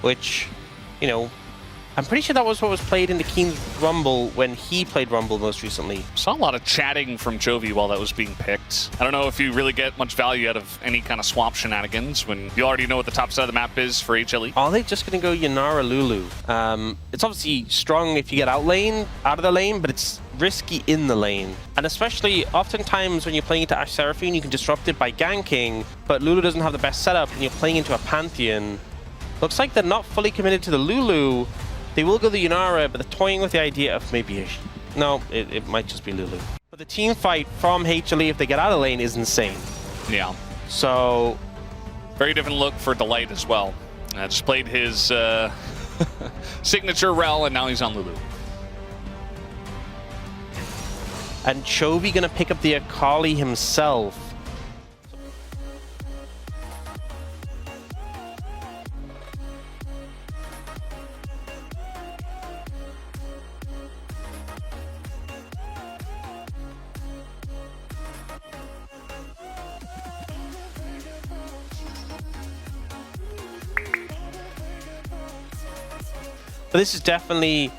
which, you know, I'm pretty sure that was what was played in the Keen's Rumble when he played Rumble most recently. Saw a lot of chatting from Jovi while that was being picked. I don't know if you really get much value out of any kind of swap shenanigans when you already know what the top side of the map is for HLE. Are they just going to go Yanara Lulu? It's obviously strong if you get out of the lane, but it's risky in the lane. And especially oftentimes when you're playing into Ashe Seraphine, you can disrupt it by ganking, but Lulu doesn't have the best setup and you're playing into a Pantheon. Looks like they're not fully committed to the Lulu. They will go the Yanara, but they're toying with the idea of maybe no, it might just be Lulu. But the team fight from HLE if they get out of lane is insane. Yeah. So very different look for Delight as well. Just played his signature rel, and now he's on Lulu. And Chovy gonna pick up the Akali himself. But this is definitely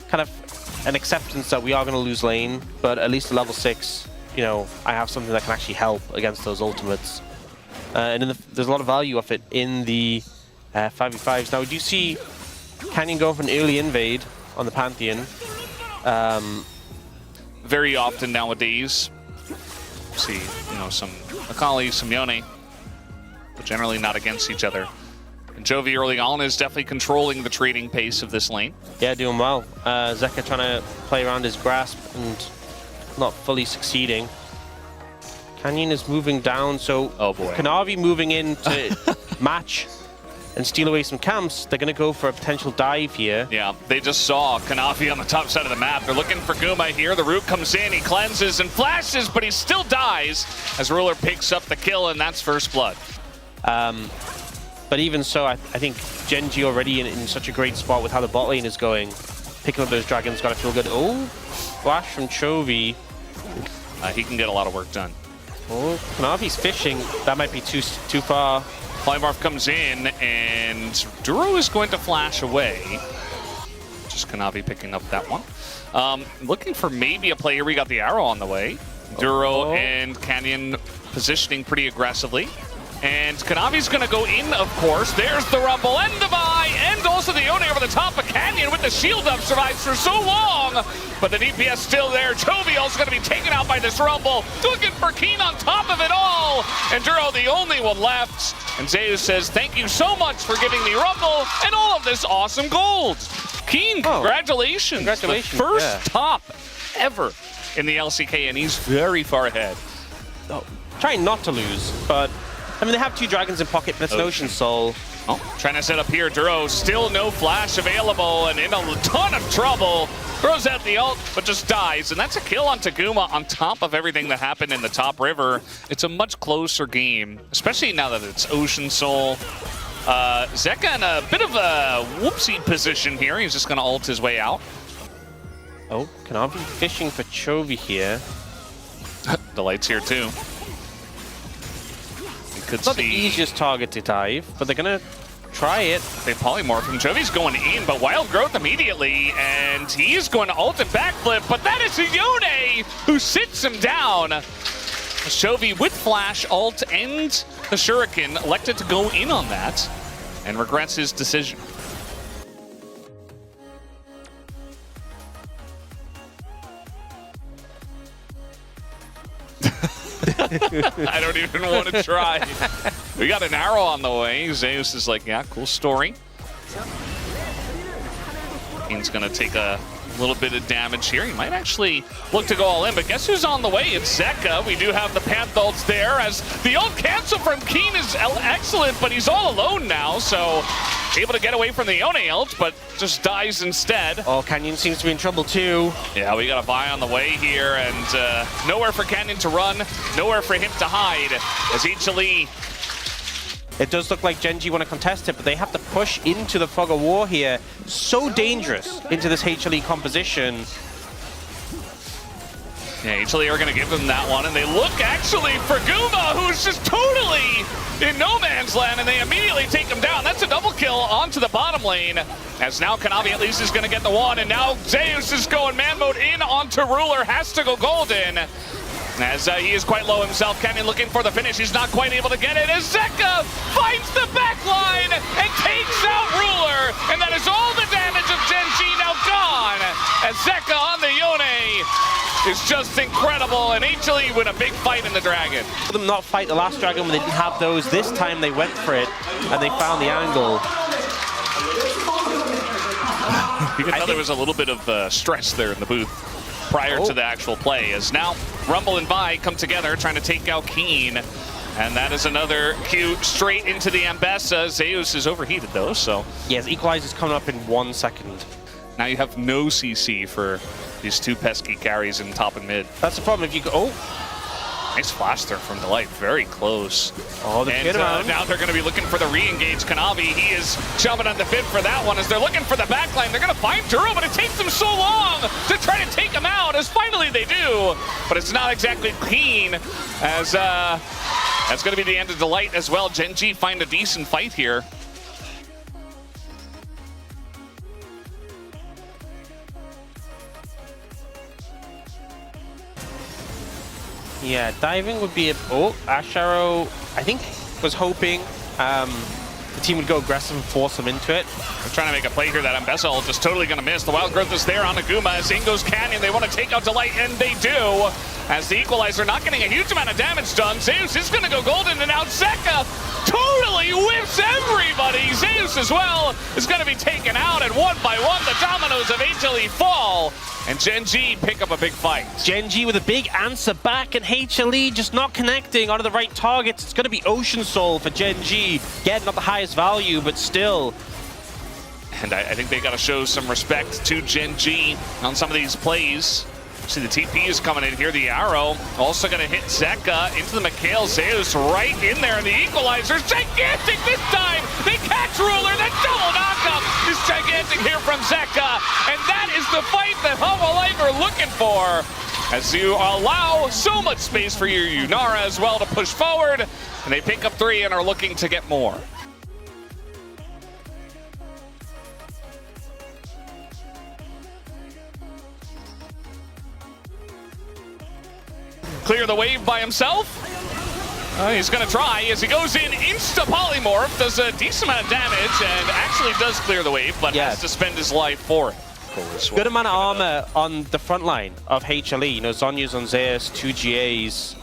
kind of an acceptance that we are going to lose lane, but at least at level 6, you know, I have something that can actually help against those ultimates. And there's a lot of value of it in the 5v5s. Now, we do see Canyon go for an early invade on the Pantheon. Very often nowadays, see, you know, some Akali, some Yone, but generally not against each other. And Jovi early on is definitely controlling the trading pace of this lane. Yeah, doing well. Zeka trying to play around his grasp and not fully succeeding. Canyon is moving down, so oh boy. Kanavi moving in to match and steal away some camps. They're going to go for a potential dive here. Yeah, they just saw Kanavi on the top side of the map. They're looking for Guma here. The root comes in, he cleanses and flashes, but he still dies as Ruler picks up the kill, and that's first blood. But even so, I think Gen.G already in such a great spot with how the bot lane is going. Picking up those dragons, got to feel good. Oh, flash from Chovy. He can get a lot of work done. Oh, Kanavi's fishing. That might be too far. Polymorph comes in, and Duro is going to flash away. Just Kanavi picking up that one. Looking for maybe a play here. We got the arrow on the way. Duro and Canyon positioning pretty aggressively. And Kanavi's going to go in, of course. There's the Rumble and the buy, and also the Yone over the top of Canyon with the shield up. Survives for so long, but the DPS still there. Chovy also going to be taken out by this Rumble. Looking for Keen on top of it all. And Duro, the only one left. And Zeus says, thank you so much for giving me Rumble and all of this awesome gold. Keen, congratulations. Congratulations. The first top ever in the LCK, and he's very far ahead. Oh, trying not to lose, but I mean, they have 2 dragons in pocket, but it's an Ocean Soul. Oh, trying to set up here. Duro, still no flash available and in a ton of trouble. Throws out the ult, but just dies. And that's a kill on Taguma on top of everything that happened in the top river. It's a much closer game, especially now that it's Ocean Soul. Zeka in a bit of a whoopsie position here. He's just going to ult his way out. Oh, Kanavi fishing for Chovy here. Delight's here too. It's not the easiest target to dive, but they're going to try it. They polymorph him. Jovi's going in, but Wild Growth immediately, and he's going to ult and backflip, but that is Yone who sits him down. Chovy with flash, ult, and the Shuriken elected to go in on that and regrets his decision. I don't even want to try. We got an arrow on the way. Zeus is like, yeah, cool story. He's going to take a little bit of damage here. He might actually look to go all in, but guess who's on the way? It's Zeka. We do have the Panth there, as the ult cancel from Keen is excellent, but he's all alone now, so able to get away from the Yone ult, but just dies instead. Oh, Canyon seems to be in trouble too. Yeah, we got a buy on the way here, and nowhere for Canyon to run, nowhere for him to hide, as HLE. It does look like Gen.G want to contest it, but they have to push into the fog of war here. So dangerous into this HLE composition. Yeah, HLE are going to give them that one, and they look actually for Guma, who's just totally in no man's land, and they immediately take him down. That's a double kill onto the bottom lane, as now Kanavi at least is going to get the one, and now Zeus is going man mode in onto Ruler, has to go golden. As he is quite low himself, Canyon looking for the finish. He's not quite able to get it as Zeka finds the back line and takes out Ruler. And that is all the damage of Gen.G now gone. As Zeka on the Yone is just incredible. And HLE win a big fight in the Dragon. For them not fight the last Dragon when they didn't have those, this time they went for it and they found the angle. You can tell there was a little bit of stress there in the booth prior to the actual play, as now Rumble and Vi come together trying to take out Keen, and that is another Q straight into the Ambessa. Zeus is overheated though, so yes, Equalizer's coming up in 1 second. Now you have no CC for these two pesky carries in top and mid. That's the problem. If you go, nice flash there from Delight, very close. Oh, the and now they're going to be looking for the re-engage. Kanavi, he is jumping on the bid for that one as they're looking for the backline. They're going to find Duro, but it takes them so long to try to take him out, as finally they do. But it's not exactly clean, as that's going to be the end of Delight as well. Gen.G find a decent fight here. Yeah, diving would be a... Oh, Ash Arrow, I think, was hoping the team would go aggressive and force them into it. They're trying to make a play here that Ambessa ult is totally going to miss. The Wild Growth is there on Aguma as in goes Canyon. They want to take out Delight, and they do. As the Equalizer not getting a huge amount of damage done. Zeus is going to go golden, and now Zeka totally whips everybody. Zeus as well is going to be taken out, and one by one the dominoes of HLE fall. And Gen.G pick up a big fight. Gen.G with a big answer back, and HLE just not connecting onto the right targets. It's going to be Ocean Soul for Gen.G. Getting not the highest value, but still. And I think they got to show some respect to Gen.G on some of these plays. See, the TP is coming in here. The arrow also going to hit Zeka into the Mikhail. Zeus right in there, and the Equalizer's gigantic this time. They catch Ruler. That double knockup is gigantic here from Zeka, and that is the fight that HLE are looking for. As you allow so much space for your Yunara as well to push forward, and they pick up 3 and are looking to get more. Clear the wave by himself. He's going to try as he goes in, insta-polymorph, does a decent amount of damage, and actually does clear the wave, but has to spend his life for it. Good amount of armor on the front line of HLE. You know, Zonya's on Zeus, 2 GAs.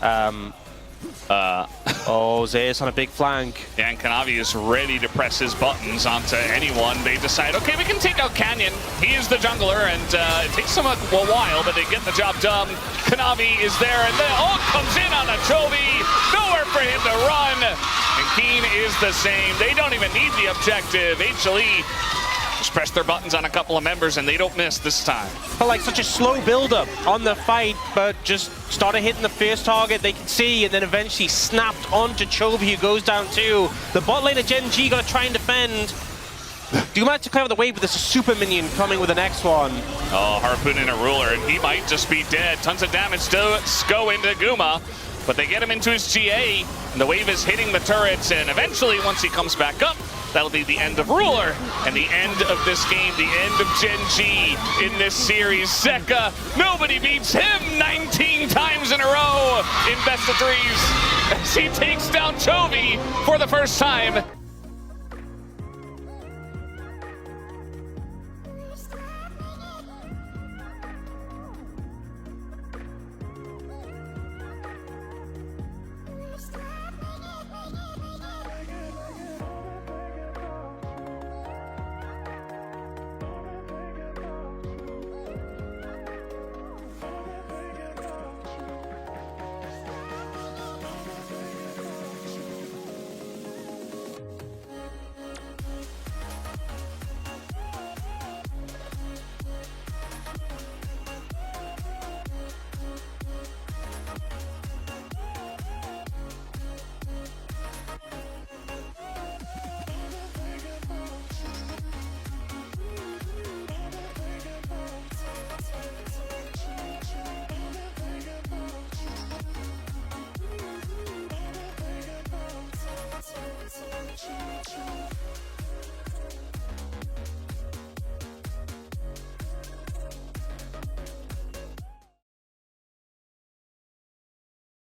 Oh, Zeus on a big flank. Yeah, and Kanavi is ready to press his buttons onto anyone. They decide, okay, we can take out Canyon. He is the jungler, and it takes them a while, but they get the job done. Kanavi is there, and the ult comes in on a Chovy. Nowhere for him to run. And Keen is the same. They don't even need the objective. HLE just press their buttons on a couple of members, and they don't miss this time. Felt like such a slow build-up on the fight, but just started hitting the first target they could see, and then eventually snapped onto Chovy, who goes down too. The bot lane of Gen.G got to try and defend. Do manage to clear the wave, but there's a super minion coming with the next one. Oh, Harpoon in a Ruler, and he might just be dead. Tons of damage to go into Guma, but they get him into his GA, and the wave is hitting the turrets, and eventually, once he comes back up, that'll be the end of Ruler, and the end of this game, the end of Gen.G in this series. Zeka, nobody beats him 19 times in a row in best of 3s, as he takes down Chovy for the first time.